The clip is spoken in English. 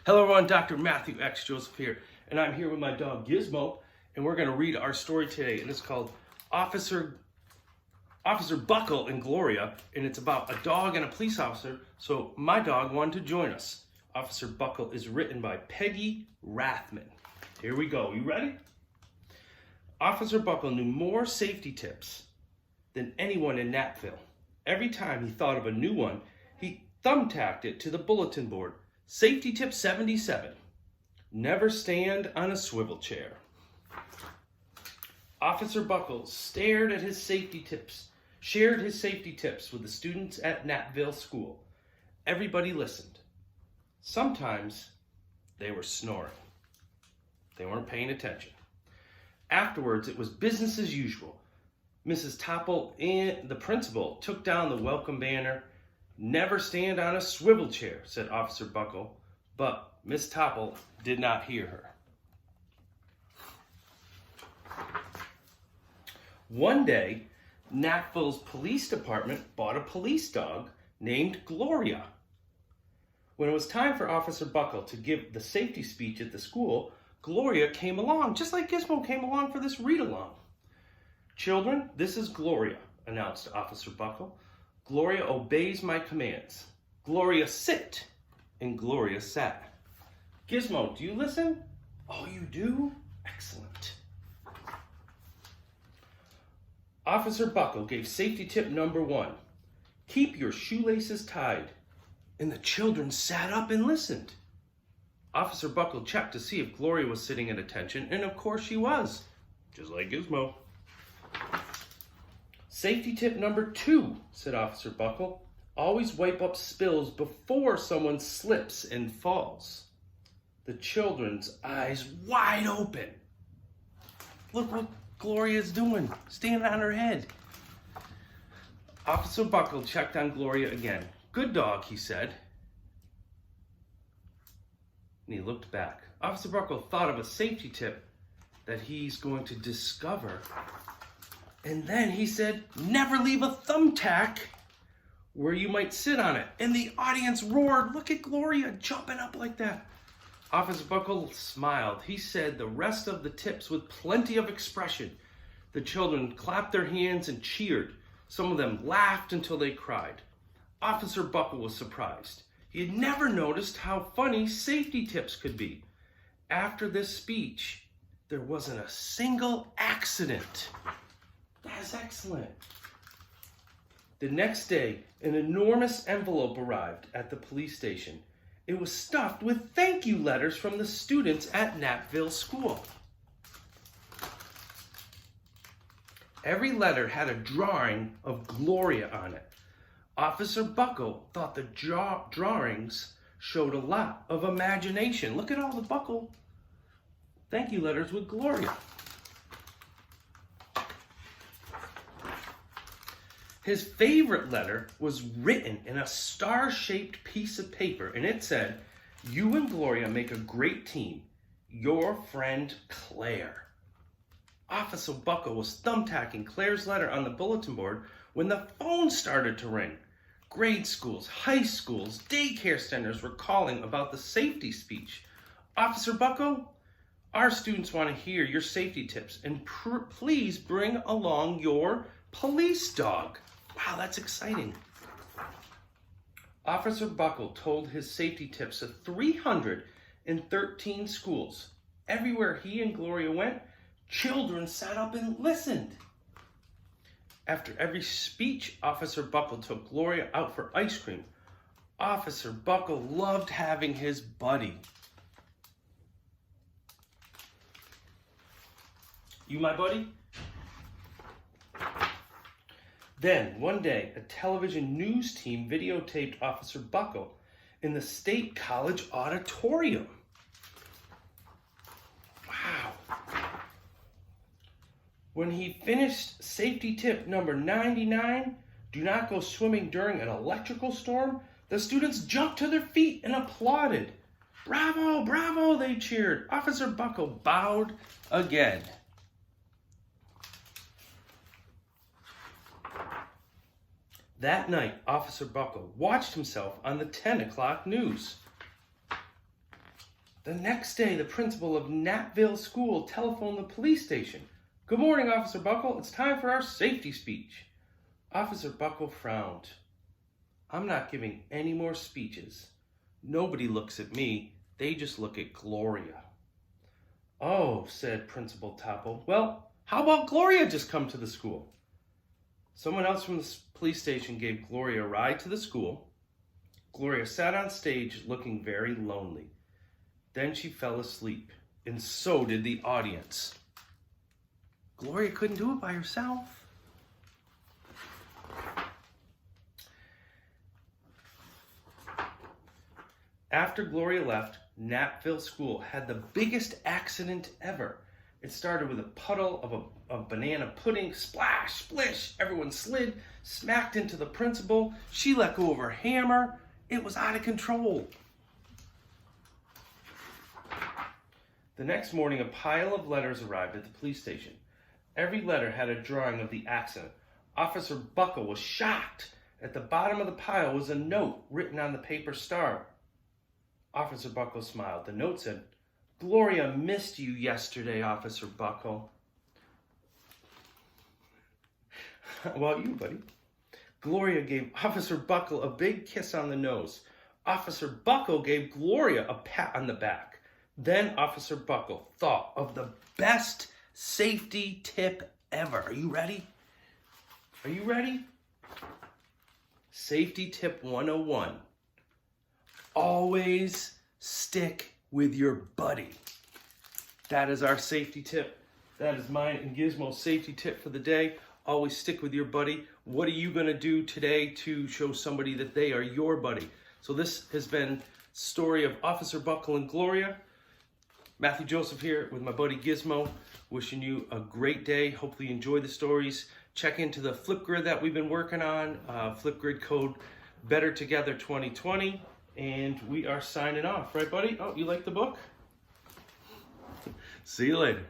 Hello everyone, Dr. Matthew X. Joseph here, and I'm here with my dog Gizmo, and we're going to read our story today, and it's called Officer Buckle and Gloria, and it's about a dog and a police officer, so my dog wanted to join us. Officer Buckle is written by Peggy Rathman. Here we go, you ready? Officer Buckle knew more safety tips than anyone in Napville. Every time he thought of a new one, he thumbtacked it to the bulletin board. Safety tip 77, never stand on a swivel chair. Officer Buckle shared his safety tips with the students at Napville School. Everybody listened. Sometimes they were snoring. They weren't paying attention. Afterwards, it was business as usual. Mrs. Topple and the principal took down the welcome banner. Never stand on a swivel chair, said Officer Buckle, but Miss Topple did not hear her. One day, Napville's police department bought a police dog named Gloria. When it was time for Officer Buckle to give the safety speech at the school, Gloria came along, just like Gizmo came along for this read-along. Children, this is Gloria, announced Officer Buckle. Gloria obeys my commands. Gloria, sit. And Gloria sat. Gizmo, do you listen? Oh, you do? Excellent. Officer Buckle gave safety tip number 1. Keep your shoelaces tied. And the children sat up and listened. Officer Buckle checked to see if Gloria was sitting at attention, and of course she was, just like Gizmo. Safety tip number 2, said Officer Buckle. Always wipe up spills before someone slips and falls. The children's eyes wide open. Look what Gloria's doing, standing on her head. Officer Buckle checked on Gloria again. Good dog, he said. And he looked back. Officer Buckle thought of a safety tip that he's going to discover. And then he said, never leave a thumbtack where you might sit on it. And the audience roared, look at Gloria jumping up like that. Officer Buckle smiled. He said the rest of the tips with plenty of expression. The children clapped their hands and cheered. Some of them laughed until they cried. Officer Buckle was surprised. He had never noticed how funny safety tips could be. After this speech, there wasn't a single accident. That's excellent. The next day, an enormous envelope arrived at the police station. It was stuffed with thank you letters from the students at Napville School. Every letter had a drawing of Gloria on it. Officer Buckle thought the drawings showed a lot of imagination. Look at all the Buckle thank you letters with Gloria. His favorite letter was written in a star-shaped piece of paper, and it said, you and Gloria make a great team. Your friend, Claire. Officer Buckle was thumbtacking Claire's letter on the bulletin board when the phone started to ring. Grade schools, high schools, daycare centers were calling about the safety speech. Officer Buckle, our students want to hear your safety tips, and please bring along your police dog. Wow, that's exciting. Officer Buckle told his safety tips to 313 schools. Everywhere he and Gloria went, children sat up and listened. After every speech, Officer Buckle took Gloria out for ice cream. Officer Buckle loved having his buddy. You my buddy? Then, one day, a television news team videotaped Officer Buckle in the State College auditorium. Wow. When he finished safety tip number 99, do not go swimming during an electrical storm, the students jumped to their feet and applauded. Bravo, bravo, they cheered. Officer Buckle bowed again. That night, Officer Buckle watched himself on the 10 o'clock news. The next day, the principal of Natville School telephoned the police station. "Good morning, Officer Buckle. It's time for our safety speech." Officer Buckle frowned. "I'm not giving any more speeches. Nobody looks at me. They just look at Gloria." "Oh," said Principal Topple. "Well, how about Gloria just come to the school?" Someone else from the police station gave Gloria a ride to the school. Gloria sat on stage looking very lonely. Then she fell asleep, and so did the audience. Gloria couldn't do it by herself. After Gloria left, Natville School had the biggest accident ever. It started with a puddle of banana pudding. Splash, splish, everyone slid, smacked into the principal. She let go of her hammer. It was out of control. The next morning, a pile of letters arrived at the police station. Every letter had a drawing of the accident. Officer Buckle was shocked. At the bottom of the pile was a note written on the paper star. Officer Buckle smiled. The note said, "Gloria missed you yesterday, Officer Buckle." How about you, buddy? Gloria gave Officer Buckle a big kiss on the nose. Officer Buckle gave Gloria a pat on the back. Then Officer Buckle thought of the best safety tip ever. Are you ready? Are you ready? Safety tip 101. Always stick with your buddy. That is our safety tip. That is mine and Gizmo's safety tip for the day. Always stick with your buddy. What are you going to do today to show somebody that they are your buddy? So this has been story of Officer Buckle and Gloria. Matthew Joseph here with my buddy Gizmo. Wishing you a great day. Hopefully you enjoy the stories. Check into the Flipgrid that we've been working on. Flipgrid code Better Together 2020. And we are signing off. Right, buddy? Oh, you like the book? See you later.